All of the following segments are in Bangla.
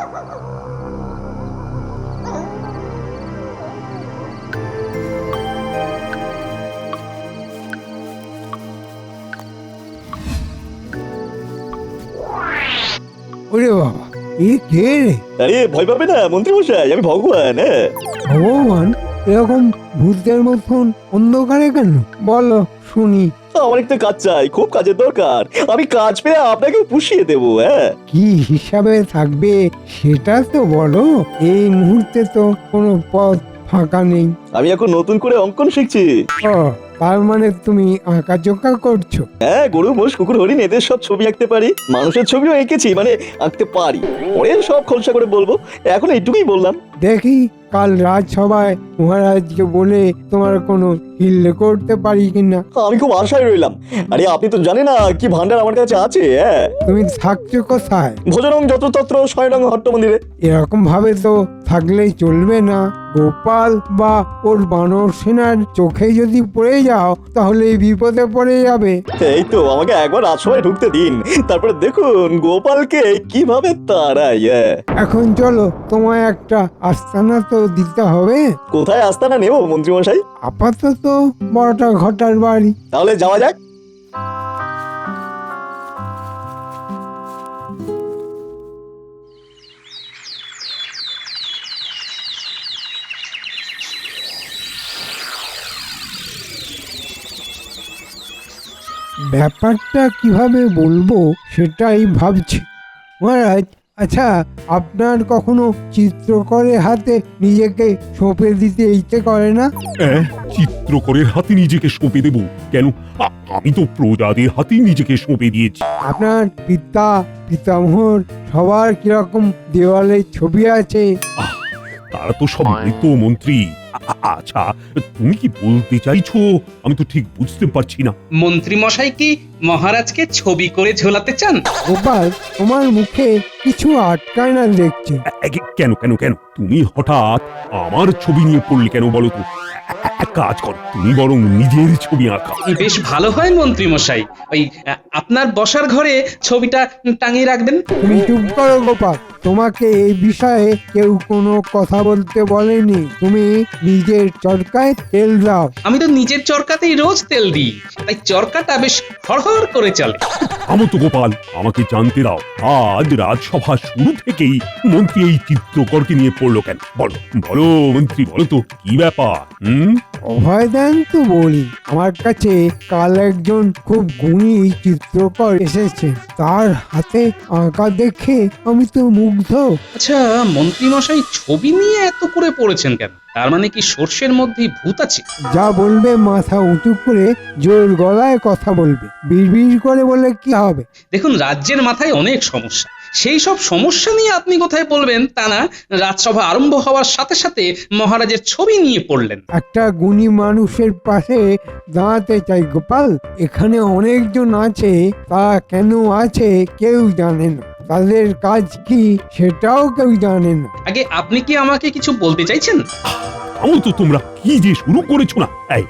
ওরে বাবা, এ কে রে? আরে ভয় পাবে না মন্ত্রী মশাই, আমি ভগবান। হ্যাঁ ভগবান, এরকম ভূতের মতন অন্ধকারে কেন? বলো শুনি। আমার একটা কাজ চাই, খুব কাজের দরকার। আমি কাজ পেয়ে আপনাকে পুষিয়ে দেবো। হ্যাঁ কি হিসাবে থাকবে সেটা তো বলো। এই মুহূর্তে তো কোনো পথ ফাঁকা নেই। আমি এখন নতুন করে অঙ্কন শিখছি। ও, তার মানে তুমি আঁকাঝোঁকা করছো? হ্যাঁ, গরু মোষ কুকুর হরিণ এদের সব ছবি আঁকতে পারি, মানুষের ছবিও এঁকেছি, মানে আঁকতে পারি। পরে সব খোলসা করে বলবো, এখন এইটুকুই বললাম। দেখি কাল রাজসভায় মহারাজকে বলে তোমার কোনো হিল করতে পারি কিনা। আমি খুব আশায় রইলাম। আরে আপনি তো জানেন না কি ভান্ডার আমার কাছে আছে। হ্যাঁ, তুমি থাকছো কোথায়? ভোজনং যত্রতত্র শয়নং হট্ট মন্দিরে। এরকম ভাবে তো থাকলেই চলবে না। গোপাল বা ওর বানর সেনার চোখে যদি পড়ে যাও তাহলে বিপদে পড়ে যাবে। এই তো আমাকে একবার রাজসভায় ঢুকতে দিন, তারপরে দেখুন গোপালকে কিভাবে তাড়াই। এখন চলো, তোমায় একটা আস্তানা তো দিতে হবে। কোথায় আস্তানা নেব মন্ত্রী মশাই? আপাতত বড়টা ঘটার বাড়ি। তাহলে যাওয়া যাক। ব্যাপারটা কিভাবে বলবো সেটাই ভাবছি। মহারাজ, আচ্ছা, আপনার কখনো চিত্রকরের হাতে নিজেকে সঁপে দিতে ইচ্ছে করে না? চিত্রকরের হাতে নিজেকে সঁপে দেব কেন? আমি তো প্রজাদের হাতেই নিজেকে সঁপে দিয়েছি। আপনার পিতা পিতামহর সবার কিরকম দেওয়ালে ছবি আছে। তারা তো সব মৃত মন্ত্রী। আচ্ছা, তুমি কি বলতে চাইছো আমি তো ঠিক বুঝতে পারছি না। মন্ত্রী মশাই কি মহারাজকে ছবি করে ঝোলাতে চান? গোপাল, তোমার মুখে কিছু আটকায় না দেখছি। কেন কেন কেন তুমি হঠাৎ আমার ছবি নিয়ে পড়লে কেন বলো তো? এক কাজ করো, তুমি বরং নিজের ছবি আঁকা। বেশ ভালো হয় মন্ত্রী মশাই। ওই আপনার বসার ঘরে ছবিটা টাঙিয়ে রাখবেন। তুমি চুপ করো গোপাল, তোমাকে এই বিষয়ে কেউ কোনো কথা বলতে বলেনি। তুমি নিজের চরকায় তেল দাও। আমি তো নিজের চরকাতেই রোজ তেল দিই, তাই চরকাটা বেশ হড়হড় করে চলে। আমো তো গোপাল, আমাকে জানতে দাও, আজ রাজসভা শুরু থেকেই মন্ত্রী এই চিত্রকরকে নিয়ে পড়লো কেন? বলো বলো মন্ত্রী, বলো তো কি ব্যাপার? অভয় দেন তো বলি। আমার কাছে কাল একজন খুব গুণী চিত্রকর এসেছে, তার হাতে আঁকা দেখে আমি তো মুগ্ধ। আচ্ছা, মন্ত্রী মশাই ছবি নিয়ে এত করে পড়েছেন কেন? তার মানে কি সর্ষের মধ্যে ভূত আছে? যা বলবে মাথা উঁচু করে জোর গলায় কথা বলবে, বিড়বিড় করে বলে কি হবে? দেখুন, রাজ্যের মাথায় অনেক সমস্যা, সেই সব সমস্যা নিয়ে আপনি কোথায় বলবেন তা না, রাজসভা আরম্ভ হওয়ার সাথে সাথে মহারাজের ছবি নিয়ে পড়লেন। একটা গুণী মানুষের পাশে দাঁড়াতে চাই গোপাল। এখানে অনেকজন আছে, তা কেন আছে কেউ জানে না, তাদের কাজ কি সেটাও কেউ জানে না। আগে আপনি কি আমাকে কিছু বলতে চাইছেন? আমো তো তোমরা কি যে শুরু করেছো না। এই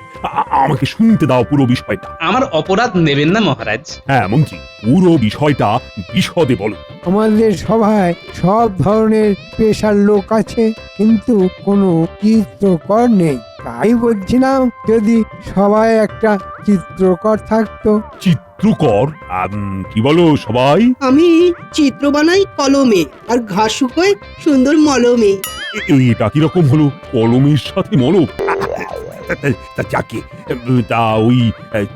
আমাকে শুনতে দাও পুরো বিষয়টা। আমার অপরাধ নেবেন না মহারাজ। হ্যাঁ মন্ত্রী, পুরো বিষয়টা বিশদে বলো। আমাদের সভায় সব ধরনের পেশার লোক আছে, কিন্তু কোনো চিত্রকর নেই। তাই বলছিলাম, যদি সবাই একটা চিত্রকর থাকতো। চিত্রকর? কি বলো সবাই? আমি চিত্র বানাই কলমে, আর ঘাস শুকোয় সুন্দর মলমে। এটা কিরকম হলো? কলমের সাথে মলম? তা যাকে তা ওই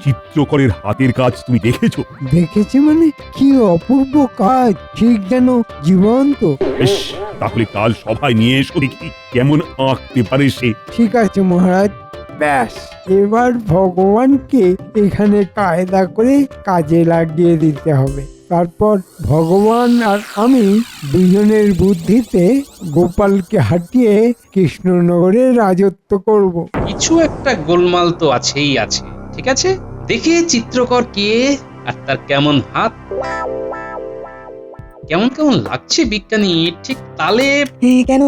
চিত্রকরের হাতের কাজ তুমি দেখেছো? দেখেছি মানে? কি অপূর্ব কাজ, ঠিক যেন জীবন্ত। বেশ, তাহলে কাল সভায় নিয়ে এসো দেখি কেমন আঁকতে পারে সে। ঠিক আছে মহারাজ। ব্যাস, এবার ভগবানকে এখানে কায়দা করে কাজে লাগিয়ে দিতে হবে। তারপর ভগবান আর আমি দুজনের বুদ্ধিতে গোপালকে হাঁটিয়ে কৃষ্ণনগরে রাজত্ব করব। কিছু একটা গোলমাল তো আছেই আছে। ঠিক আছে, দেখি চিত্রকর কে আর তার কেমন হাত। কেমন কেমন লাগছে বিজ্ঞানী, ঠিক তালে। কেন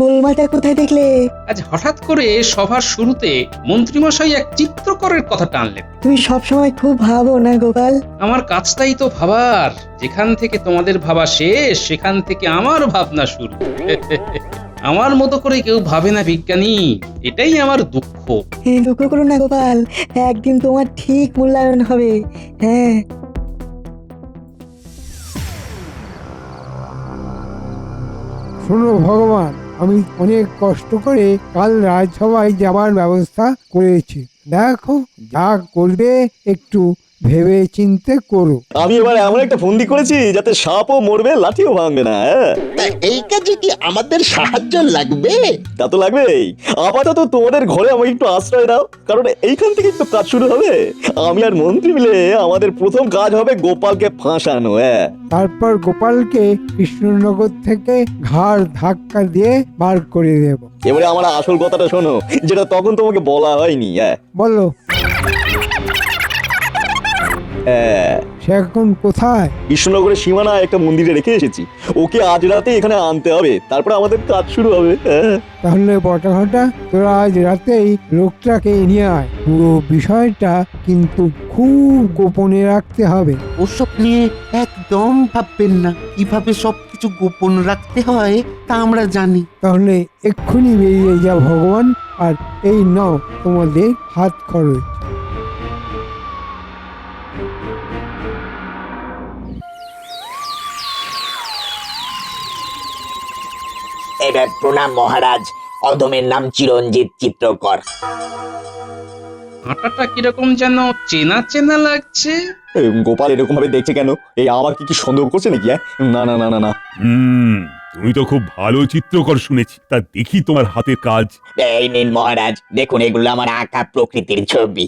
গোলমালটা কোথায় দেখলে? আজ হঠাৎ করে সভার শুরুতে মন্ত্রীমশাই এক চিত্রকরের কথা টানলেন। তুমি সবসময় খুব ভাবো না গোপাল? আমার কাজটাই তো ভাবার, যেখান থেকে তোমাদের ভাবা শেষ সেখান থেকে আমার ভাবনা শুরু। আমার মতো করে কেউ ভাবে না বিজ্ঞানী, এটাই আমার দুঃখ। দুঃখ করো না গোপাল, একদিন তোমার ঠিক মূল্যায়ন হবে। হ্যাঁ, শোনো ভগবান, আমি অনেক কষ্ট করে কাল রাজসভায় যাবার ব্যবস্থা করেছি। দেখো, যা করবে একটু ভেবে চিন্তে করো। আমি এবার এমন একটা ফন্দি করেছি যাতে সাপও মরবে, লাঠিও ভাঙবে না। হ্যাঁ, তা এই কাজে কি আমাদের সাহায্য লাগবে? তা তো লাগবেই। আপাতত তোমাদের ঘরে আমাকে একটু আশ্রয় দাও, কারণ এইখান থেকে একটু কাজ শুরু হবে। আমি আর মন্ত্রী মিলে আমাদের প্রথম কাজ হবে গোপালকে ফাঁসানো। হ্যাঁ, তারপর গোপালকে কৃষ্ণনগর থেকে ঘাড় ধাক্কা দিয়ে বার করে দেব। এবারে আমার আসল কথাটা শোনো, যেটা তখন তোমাকে বলা হয়নি। হ্যাঁ, বলো, হ্যাঁ, সে এখন কোথায়? কৃষ্ণনগরের সীমানায় একটা মন্দিরে রেখে এসেছি। ওকে আজ রাতে এখানে আনতে হবে, তারপর আমাদের কাজ শুরু হবে। হ্যাঁ, তাহলে বটাঘটা তোরা আজ রাতেই লোকটাকে নিয়ে আয়। পুরো বিষয়টা কিন্তু খুব গোপনে রাখতে হবে। ওসব নিয়ে একদম ভাববেন না। কিভাবে সবকিছু গোপন রাখতে হয় তা আমরা জানি। তাহলে এক্ষুনি বেরিয়ে যা ভগবান, আর এই নাও তোমাদের হাত খরচ। এবার প্রণাম মহারাজ। অধমের নাম চিরঞ্জিত চিত্রকর। হাঁটাটা কিরকম যেন চেনা চেনা লাগছে। গোপাল এরকম ভাবে দেখছে কেন? এই আবার কি সন্দেহ করছে নাকি? না না না না না। তুমি তো খুব ভালো চিত্রকর শুনেছি, তা দেখি তোমার হাতের কাজ। এই নিন মহারাজ, দেখুন এগুলো আমার আঁকা প্রকৃতির ছবি।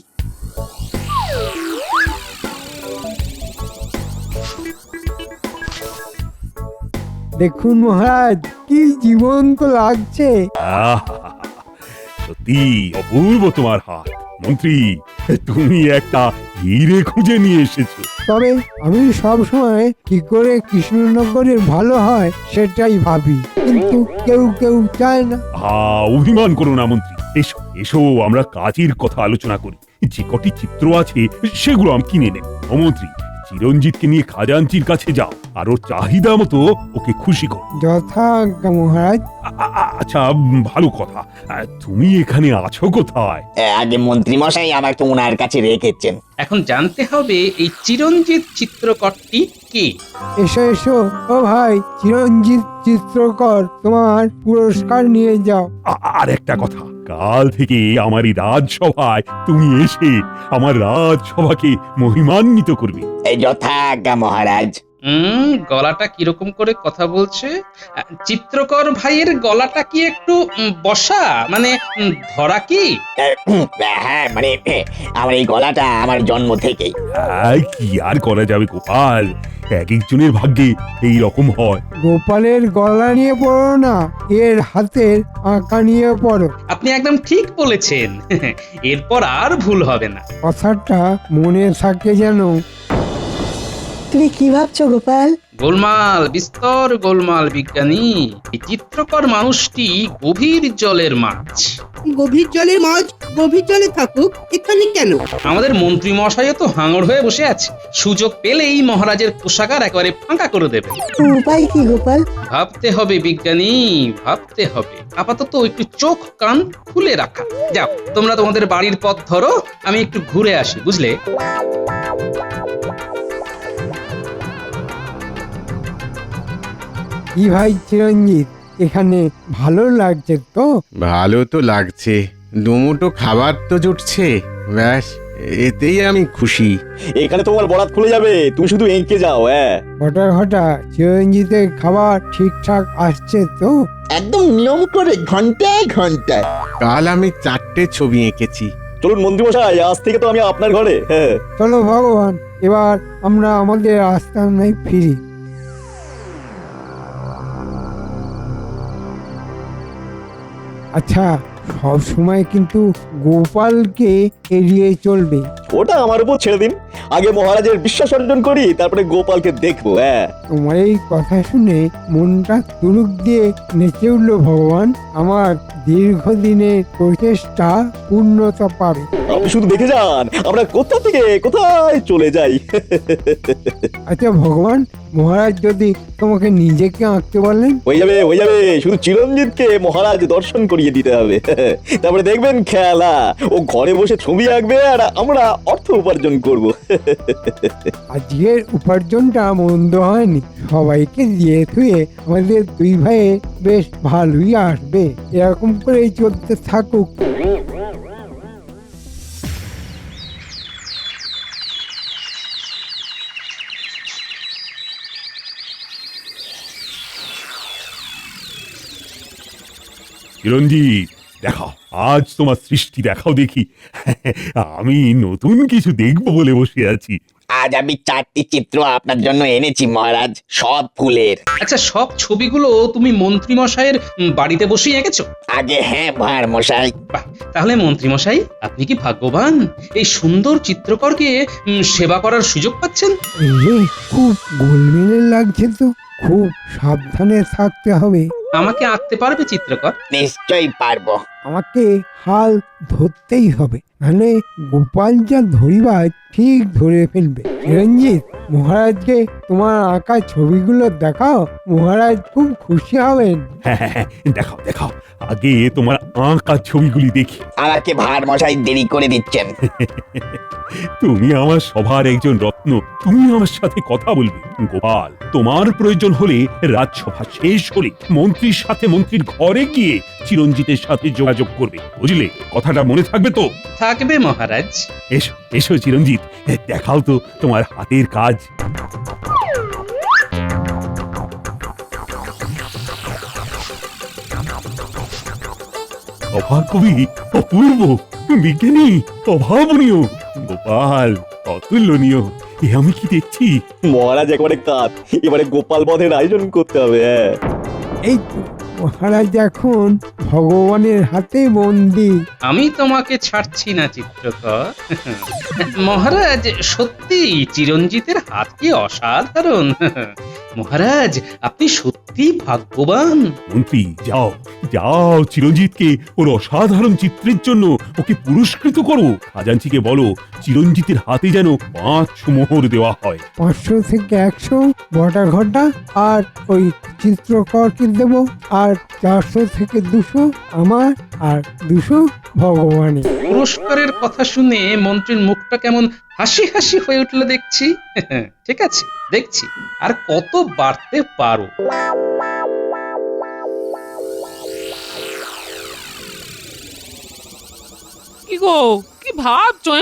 দেখুন মহারাজ, কি জীবন্ত লাগছে। আহা! সত্যি অপূর্ব তোমার হাত। মন্ত্রী, তুমি একটা হিরে খুঁজে নিয়ে এসেছো। তবে আমি সব সময় কি করে কৃষ্ণনগরের ভালো হয় সেটাই ভাবি, কিন্তু কেউ কেউ চায় না। অভিমান করো না মন্ত্রী, এসো এসো, আমরা কাজের কথা আলোচনা করি। যে কটি চিত্র আছে সেগুলো আমি কিনে নেব। ও মন্ত্রী, চিরঞ্জিতকে নিয়ে খাজাঞ্চির কাছে যাও, আর ওর চাহিদা মতো ওকে খুশি করো। যথাজ্ঞা মহারাজ। আচ্ছা, ভালো কথা। তুমি এখানে আছো কোথায়? আগে মন্ত্রী মশাই আমাকে ওনার কাছে রেখেছেন। এখন জানতে হবে এই চিরঞ্জিত চিত্রকরটি কে। এসো এসো, ও ভাই চিরঞ্জিত চিত্রকর, তোমার পুরস্কার নিয়ে যাও। আর একটা কথা, কাল থেকে আমার এই রাজসভায় তুমি এসে আমার রাজসভাকে মহিমান্বিত করবে। এই যথাজ্ঞা মহারাজ। গলাটা কিরকম করে কথা বলছে? চিত্রকর ভাইয়ের গলাটা কি একটু বসা, মানে ধরা কি? হ্যাঁ, মানে আমার এই গলাটা আমার জন্ম থেকেই। কি আর করা যাবে গোপাল, এক একজনের ভাগ্যে এই রকম হয়। গোপালের গলা নিয়ে পড়ো না, এর হাতের আঁকা নিয়ে পড়ো। আপনি একদম ঠিক বলেছেন। এরপর আর ভুল হবে না। কথাটা মনে থাকে যেন। তুমি কি ভাবছো গোপাল? গোলমাল, বিস্তর গোলমাল বিজ্ঞানী। এই চিত্রকর মানুষটি গভীর জলের মাছ। গভীর জলের মাছ গভীর জলে থাকুক, এখানে কেন? আমাদের মন্ত্রী মশাইও তো হাঙর হয়ে বসে আছে, সুযোগ পেলেই মহারাজের কোষাগার একেবারে ফাঁকা করে দেবে। উপায় কি গোপাল? ভাবতে হবে বিজ্ঞানী, ভাবতে হবে। আপাতত একটু চোখ কান খুলে রাখা। যাও, তোমরা তোমাদের বাড়ির পথ ধরো, আমি একটু ঘুরে আসি, বুঝলে? কি ভাই চিরঞ্জিত, এখানে ভালো লাগছে তো? ভালো তো লাগছে, দুমুটো খাবার তো জুটছে, ব্যাস এতেই আমি খুশি। এখানে তোমার বরাত খুলে যাবে, তুমি শুধু এঁকে যাও। হ্যাঁ, ঘটা চিরঞ্জিতের খাবার ঠিকঠাক আসছে তো? একদম নিয়ম করে ঘন্টায় ঘন্টায়। কাল আমি 4টে ছবি এঁকেছি। চলুন মন্ত্রী মশাই, আজ থেকে তো আমি আপনার ঘরে। হ্যাঁ, চলো ভগবান, এবার আমরা আমাদের আস্তানায় ফিরি। আচ্ছা, সব সময় কিন্তু গোপালকে এড়িয়ে চলবে। ওটা আমার উপর ছেড়ে দিন। আগে মহারাজের বিশ্বাস অর্জন করি, তারপরে গোপালকে দেখবো। হ্যাঁ, তোমার এই কথা শুনে মনটা তুরুক দিয়ে নেচে উঠল ভগবান। আমার দীর্ঘদিনের প্রচেষ্টা পূর্ণতা পাবে। আপনি শুধু দেখে যান আমরা কোথা থেকে কোথায় চলে যাই। আচ্ছা ভগবান, মহারাজ যদি তোমাকে নিজেকে আঁকতে বলেন? হয়ে যাবে, শুধু চিরঞ্জিতকে মহারাজ দর্শন করিয়ে দিতে হবে। তারপরে দেখবেন খেলা, ও ঘরে বসে ছবি আঁকবে আর আমরা অর্থ উপার্জন করব। আজকের উপার্জনটা মন্দ হয়নি, সবাইকে দিয়ে থুয়ে আমাদের দুই ভাইয়ে বেশ ভালোই আসবে। এরকম করেই চলতে থাকুক। চিরঞ্জিত, দেখাও আজ তোমার সৃষ্টি দেখাও দেখি। আমি নতুন কিছু দেখবো বলে বসে আছি। আজ আমি 4টি চিত্র আপনার জন্য এনেছি মহারাজ, সব ফুলের। আচ্ছা, সব ছবিগুলো তুমি মন্ত্রী মশাইয়ের বাড়িতে বসেই এঁকেছো? আগে হ্যাঁ ভার মশাই। বাহ, তাহলে মন্ত্রী মশাই আপনি কি ভাগ্যবান, এই সুন্দর চিত্রকরকে সেবা করার সুযোগ পাচ্ছেন। এই রে, খুব গোলমেলে লাগছে তো, খুব সাবধানে থাকতে হবে। আমাকে আঁকতে পারবে চিত্রকর? নিশ্চয়ই পারবো। আমাকে হাল ধরতেই হবে, নাহলে গোপাল যা ধরিবার ঠিক ধরে ফেলবে। চিরঞ্জিত, মহারাজকে তোমার আঁকা ছবিগুলো দেখাও, মহারাজ খুব খুশি হবেন। হ্যাঁ, দেখাও দেখাও, আগে তোমার আঁকা ছবিগুলি দেখি। আমাকে ভার মশাই দেরি করে দিচ্ছেন। তুমি আমার সভার একজন রত্ন, তুমি আমার সাথে কথা বলবে। গোপাল, তোমার প্রয়োজন হলে রাজসভা শেষ হলে মন্ত্রীর সাথে মন্ত্রীর ঘরে গিয়ে চিরঞ্জিতের সাথে যোগাযোগ করবে, বুঝলে? কথাটা মনে থাকবে তো? থাকবে মহারাজ। এসো এসো চিরঞ্জিত, দেখাও তো তোমার হাতের কাজ। অবাক কবি, অপূর্ব, বিজ্ঞানী, অভাবনীয়, গোপাল অতুলনীয়। এ আমি কি দেখছি? মহারাজ একেবারে কাত, এবারে গোপাল বধের আয়োজন করতে হবে। হ্যাঁ, এই তো, মহারাজ এখন ভগবানের হাতে বন্দি। আমি তোমাকে ছাড়ছি না চিত্রকর। মহারাজ, সত্যি চিরঞ্জিতের হাত কি অসাধারণ। মহারাজ, আপনি সত্যি ভাগ্যবান। মন্ত্রী, যাও যাও, চিরঞ্জিতকে ওর অসাধারণ চিত্রের জন্য ওকে পুরস্কৃত করো। খাজাঞ্চিকে বলো চিরঞ্জিতের হাতে যেন 5 মোহর দেওয়া হয়। 500 থেকে 100 বটা ঘটা, আর ওই চিত্রকরকে দেব, আর 400 থেকে 200 আমার, আর 200 ভগবানের। পুরস্কারের কথা শুনে মন্ত্রীর মুখটা কেমন হাসি হাসি হয়ে উঠলো দেখছি। ঠিক আছে, দেখছি আর কত বাড়তে পারো। কি গো, কি ভাবছো?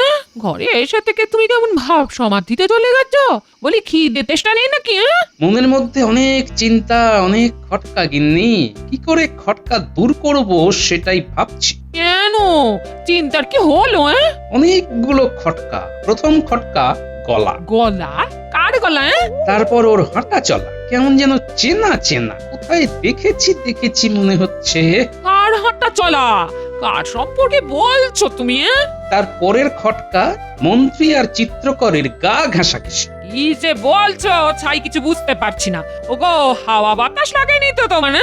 ঘরে এসে থেকে তুমি কেমন ভাব সমাধিতে চলে গেছো? বলি খিদে তেষ্টা নেই নাকি? মনের মধ্যে অনেক চিন্তা, অনেক খটকা গিন্নি। কি করে খটকা দূর করব সেটাই ভাবছি। কেন, চিন্তার কি হলো? অনেকগুলো খটকা। প্রথম খটকা গলা। গলা? কার গলা? তারপর ওর হাঁটা চলা কেমন যেন চেনা চেনা, কোথায় দেখেছি দেখেছি মনে হচ্ছে। কার হাঁটা চলা? কার সম্পর্কে বলছো তুমি? তারপরের খটকা মন্ত্রী আর চিত্রকরের গা ঘাসাঘিসি। কি যে বলছো ছাই, কিছু বুঝতে পারছি না। ওগো, হাওয়া বাতাস লাগায়নি তো তোমার?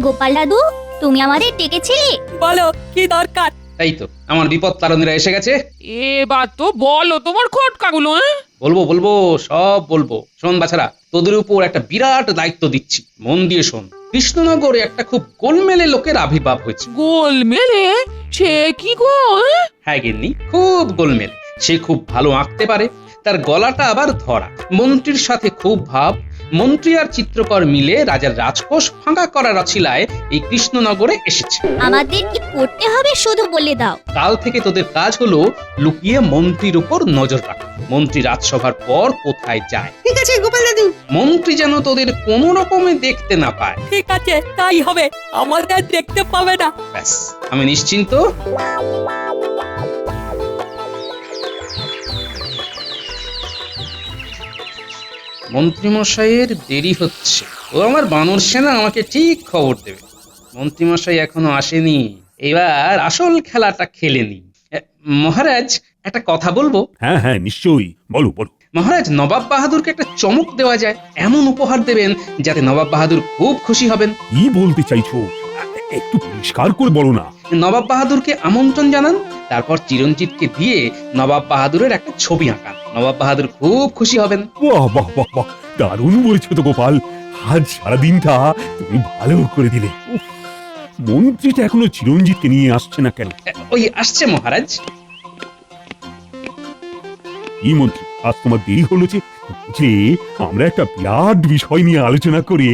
গোপাল দাদু, তুমি আমাদের ডেকেছিলে? বলো কি দরকার? তাই তো, আমার বিপদ তারণীরা এসে গেছে। এবার তো বলো তোমার খটকাগুলো। বলবো বলবো, সব বলবো। শোন বাছারা, তোদের উপর একটা বিরাট দায়িত্ব দিচ্ছি, মন দিয়ে শোন। কৃষ্ণনগরে একটা খুব গোলমেলে লোকের আবির্ভাব হয়েছে। গোলমেলে? সে কি গো? হ্যাঁ গিন্নি, খুব গোলমেলে। সে খুব ভালো আঁকতে পারে, তার গলাটা আবার ধরা। মন্ত্রীর সাথে খুব ভাব। মন্ত্রী আর চিত্রকর মিলে রাজার রাজকোষ ফাঁকা করার অছিলায় এই কৃষ্ণনগরে এসেছে। আমাদের কি করতে হবে শুধু বলে দাও। কাল থেকে তোদের কাজ হলো লুকিয়ে মন্ত্রীর উপর নজর রাখা। মন্ত্রী রাজসভার পর কোথায় যায়, ঠিক আছে গোপাল দাদু। মন্ত্রী যেন তোদের কোনো রকমে দেখতে না পায়। ঠিক আছে, তাই হবে। আমাদের দেখতে পাবে না। ব্যাস, আমি নিশ্চিন্ত। মন্ত্রীমশাইয়ের দেরি হচ্ছে। ও আমার বানর সেনা আমাকে ঠিক খবর দেবে। মন্ত্রীমশাই এখনো আসেনি, এবার আসল খেলাটা খেলে নি। মহারাজ, একটা কথা বলবো? হ্যাঁ হ্যাঁ নিশ্চয়ই, বলো বলো। মহারাজ, নবাব বাহাদুরকে একটা চমক দেওয়া যায়। এমন উপহার দেবেন যাতে নবাব বাহাদুর খুব খুশি হবেন। কি বলতে চাইছো? একটু পরিষ্কার করে বলো না। নবাব বাহাদুরকে আমন্ত্রণ জানান, তারপর চিরঞ্জিতকে দিয়ে নবাব বাহাদুরের একটা ছবি আঁকান। নবাব বাহাদুর খুব খুশি হবেন। বাহ বাহ বাহ বাহ, দারুণ বলেছো তো গোপাল। আজ সারাদিনটা তুমি ভালো করে দিলে। উফ, মন্ত্রীটা এখনো চিরঞ্জিতকে নিয়ে আসছে না কেন? ওই আসছে মহারাজ। এই মন্ত্রী, আজ তোমার দেরি হলো যে? বুঝলে, আমরা একটা বিরাট বিষয় নিয়ে আলোচনা করে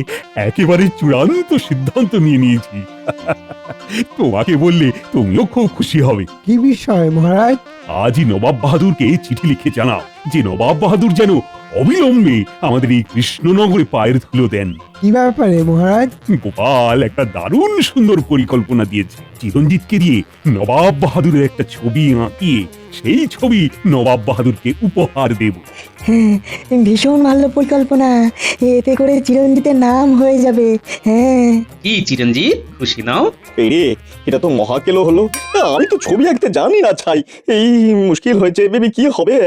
একেবারে চূড়ান্ত সিদ্ধান্ত নিয়ে নিয়েছি। তোমাকে বললে তুমিও খুব খুশি হবে। কি বিষয় মহারাজ? আজই নবাব বাহাদুরকে চিঠি লিখে জানাও যে নবাব বাহাদুর যেন অবিলম্বে আমাদের এই কৃষ্ণনগরে পায়ের ধুলো দেন। কি ব্যাপারে মহারাজ? গোপাল একটা দারুণ সুন্দর পরিকল্পনা দিয়েছে। চিরঞ্জিতকে দিয়ে নবাব বাহাদুরের একটা ছবি আঁকিয়ে সেই ছবি নবাব বাহাদুরকে উপহার দেব। হ্যাঁ, ভীষণ ভালো পরিকল্পনা। এতে করে চিরঞ্জিতের নাম হয়ে যাবে। হ্যাঁ, কি চিরঞ্জিত, খুশি নাও? পেরে এটা তো মহাকেলো হলো। আমি তো ছবি আঁকতে জানি না ছাই। এই মুশকিল হয়েছে, বেবি কি হবে?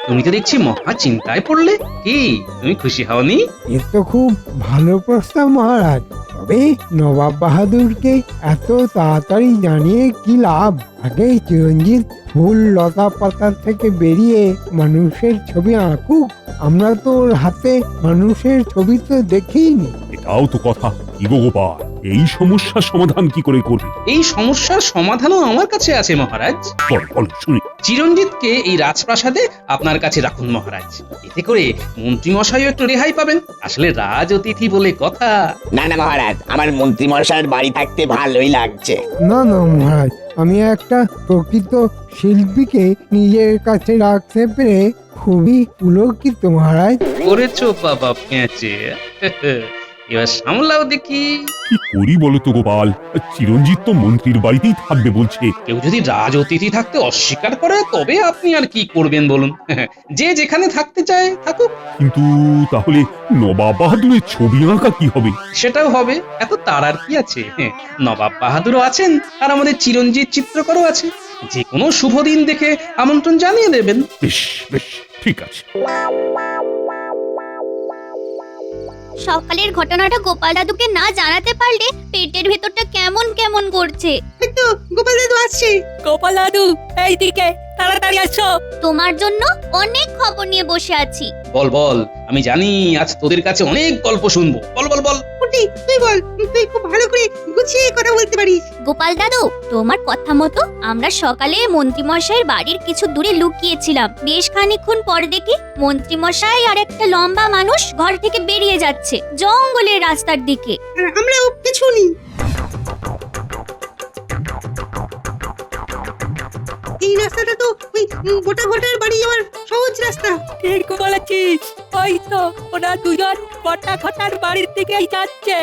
তুমি তো দেখছি মহা চিন্তায় পড়লে। কি, তুমি খুশি হওনি? এ তো খুব ভালো প্রস্তাব মহারাজ। তবে নবাব বাহাদুরকে এত তাড়াতাড়ি জানিয়ে কি লাভ? আগে চিরঞ্জিত ফুল লতা পাতা থেকে বেরিয়ে মানুষের ছবি আঁকুক। আমরা তো ওর হাতে মানুষের ছবি তো দেখিনি। এটাও তো কথা। কি গো গোপাল, এই সমস্যার সমাধান কি করে করবে? এই সমস্যার সমাধানও আমার কাছে আছে মহারাজ। বলো বলো শুনি। চিরঞ্জিতকে এই রাজপ্রাসাদে আপনার কাছে রাখুন মহারাজ। এতে করে মন্ত্রী মশাইও একটু রেহাই পাবেন। আসলে রাজ অতিথি বলে কথা। না না মহারাজ, আমার মন্ত্রী মশাইয়ের বাড়ি থাকতে ভালোই লাগছে। না না মহারাজ, আমি একটা প্রকৃত শিল্পীকে নিজের কাছে রাখতে পেরে খুবই পুলকিত মহারাজ। করেছো বাবা পেঁচে। এবার সামলাও দেখি। কি করি বলো তো গোপাল? চিরঞ্জিত তো মন্ত্রীর বাড়িতেই থাকবে বলছে। কেউ যদি রাজ অতিথি থাকতে অস্বীকার করে তবে আপনি আর কি করবেন বলুন? যে যেখানে থাকতে চায় থাকুক। কিন্তু তাহলে নবাব বাহাদুরের ছবি আঁকা কি হবে? সেটাও হবে, এত তাড়ার কি আছে? নবাব বাহাদুরও আছেন আর আমাদের চিরঞ্জিত চিত্রকরও আছে। যে কোনো শুভ দিন দেখে আমন্ত্রণ জানিয়ে দেবেন। বেশ বেশ, ঠিক আছে। সকালের ঘটনাটা গোপাল দাদুকে না জানাতে পারলে পেটের ভেতরটা কেমন কেমন করছে। তো গোপাল দাদু আসছে। গোপাল দাদু এইদিকে তাড়াতাড়ি আসো। তোমার জন্য অনেক খবর নিয়ে বসে আছি। বল বল, আমি জানি আজ তোদের কাছে অনেক গল্প শুনবো। বল বল বল। কুটি, তুই বল। তুই খুব ভালো করে গুছিয়ে কথা বলতে পারিস। গোপাল দাদু, তোমার কথা মতো আমরা সকালে মন্ত্রীমশাইয়ের বাড়ির কিছু দূরে লুকিয়েছিলাম। বেশ খানিকক্ষণ পর দেখি মন্ত্রীমশাই আর একটা লম্বা মানুষ ঘর থেকে বেরিয়ে যাচ্ছে জঙ্গলের রাস্তার দিকে। আর আমরাও কিছু নেই। এই রাস্তাটা তো ওই গোটা ঘটার বাড়ি যাওয়ার সহজ রাস্তা। ঠিক বলেছিস। ওই তো ওরা দুজন বটা ঘটার বাড়ির দিকেই যাচ্ছে।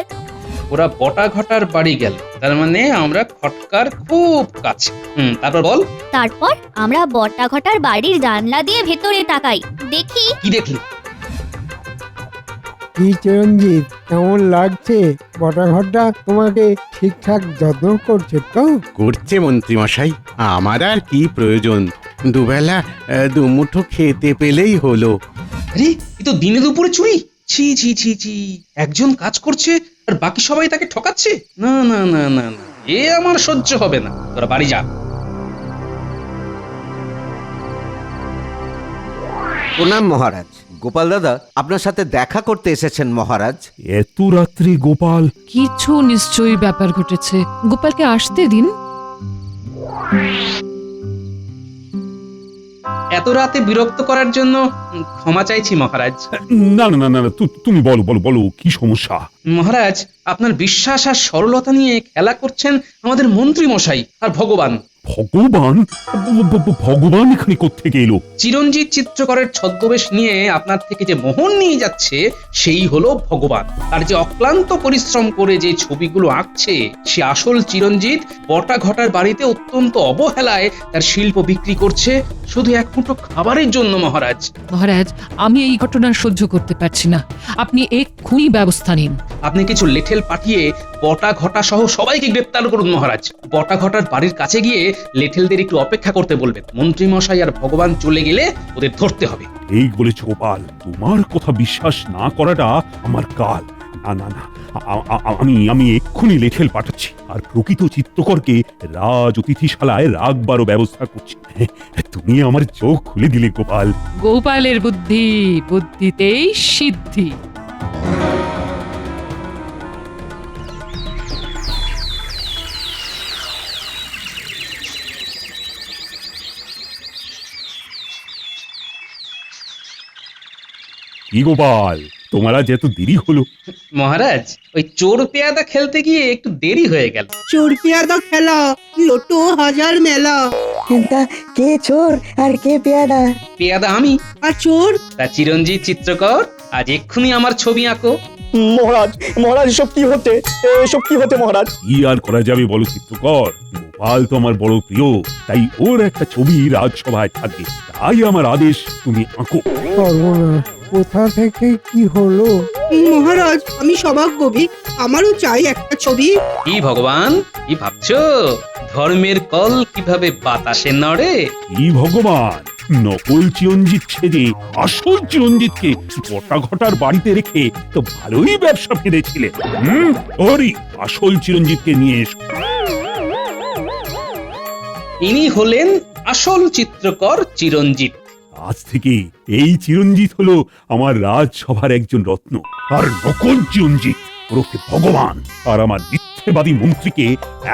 ওরা বটা ঘটার বাড়ি গেল, তার মানে আমরা খটকার খুব কাছে। তারপর বল। তারপর আমরা বটা ঘটার বাড়ির জানলা দিয়ে ভেতরে তাকাই। দেখি। কি দেখলি? কি চিরঞ্জিত, কেমন লাগছে? বটা ঘরটা তোমাকে ঠিকঠাক যত্ন করছে তো? করছে মন্ত্রী মশাই। আমার আর কি প্রয়োজন? দুবেলা দুমুঠো খেতে পেলেই হলো। আরে, এ তো দিনে দুপুরে চুরি। ছি ছি ছি ছি, একজন কাজ করছে আর বাকি সবাই তাকে ঠকাচ্ছে। না না না না না, এ আমার সহ্য হবে না। তোরা বাড়ি যা। প্রণাম মহারাজ। গোপাল দাদা আপনার সাথে দেখা করতে এসেছেন মহারাজ। এত রাত্রে গোপাল? কিছু নিশ্চয়ই ব্যাপার ঘটেছে। গোপালকে আসতে দিন। এত রাতে বিরক্ত করার জন্য ক্ষমা চাইছি মহারাজ। না না না না, তুমি বলো বলো বলো, কি সমস্যা? মহারাজ, আপনার বিশ্বাস আর সরলতা নিয়ে খেলা করছেন আমাদের মন্ত্রী মশাই আর ভগবান। ভগবান? ভগবান এখানে কোত্থেকে এলো? চিরঞ্জিত চিত্রকরের ছদ্মবেশ নিয়ে আপনার থেকে যে মোহন নিয়ে যাচ্ছে সেই হলো ভগবান। আর যে অক্লান্ত পরিশ্রম করে যে ছবিগুলো আঁকছে সে আসল চিরঞ্জিত বটা ঘটার বাড়িতে অত্যন্ত অবহেলায় তার শিল্প বিক্রি করছে শুধু এক মুঠো খাবারের জন্য। মহারাজ মহারাজ, আমি এই ঘটনা সহ্য করতে পারছি না। আপনি এক্ষুনি ব্যবস্থা নিন। আপনি কিছু লেঠেল পাঠিয়ে বটা ঘটা সহ সবাইকে গ্রেপ্তার করুন মহারাজ। বটা ঘটার বাড়ির কাছে গিয়ে লেঠেলদের একটু অপেক্ষা করতে বলবেন। মন্ত্রী মশাই আর ভগবান চলে গেলে ওদের ধরতে হবে। এই বলেছ গোপাল, তোমার কথা বিশ্বাস না করাটা আমার কাল। না না না, আমি এক্ষুনি লেঠেল পাঠাচ্ছি আর প্রকৃত চিত্রকরকে রাজ অতিথিশালায় রাখবারও ব্যবস্থা করছি। তুমি আমার চোখ খুলে দিলে গোপাল। গোপালের বুদ্ধি, বুদ্ধিতেই সিদ্ধি। কি গোপাল, তোমার আজ এত দেরি হলো? মহারাজ, ওই চোর পেয়াদা খেলতে গিয়ে একটু দেরি হয়ে গেল। চোর পেয়াদা খেলা, লোটো হাজার মেলা। তা কে চোর আর কে পেয়াদা? পেয়াদা আমি, আর চোর তা চিরঞ্জিত চিত্রকর। আজ এক্ষুনি আমার ছবি আঁকো। মহারাজ, মহারাজ এসব কি হচ্ছে? এসব কি হচ্ছে মহারাজ? কি আর করা যাবে বলো চিত্রকর, গোপাল তো আমার বড় প্রিয়, তাই ওর একটা ছবি রাজসভায় থাকবে, তাই আমার আদেশ তুমি আঁকো। সর্বনাশ, কোথা থেকে কি হলো? মহারাজ, আমি সভাজ্ঞবি, আমারও চাই একটা ছবি। কি ভগবান, কি ভাবছো? ধর্মের কল কিভাবে বাতাসে নড়ে? কি ভগবান, নকল চিরঞ্জিত ছেড়ে আসল চিরঞ্জিতকে গোটা ঘটার বাড়িতে রেখে তো ভালোই ব্যবসা ফেলেছিলে। ওরই আসল চিরঞ্জিতকে নিয়ে এসো। ইনি হলেন আসল চিত্রকর চিরঞ্জিত। আজ থেকে এই চিরঞ্জিত হলো আমার রাজসভার একজন রত্ন, আর নকল চিরঞ্জিত ওরফে ভগবান আর আমার মিথ্যেবাদী মন্ত্রীকে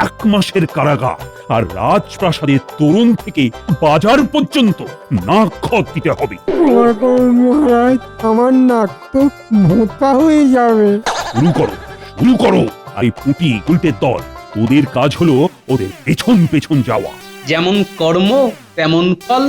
1 মাসের কারাগার আর রাজপ্রাসাদের তোরণ থেকে বাজার পর্যন্ত নাক খত দিতে হবে। ক্ষমা করুন মহারাজ, আমার নাক তো ভোঁতা হয়ে যাবে। শুরু করো। আর এই পুঁটি উল্টে দল, ওদের কাজ হলো ওদের পেছন পেছন যাওয়া। যেমন কর্ম তেমন ফল।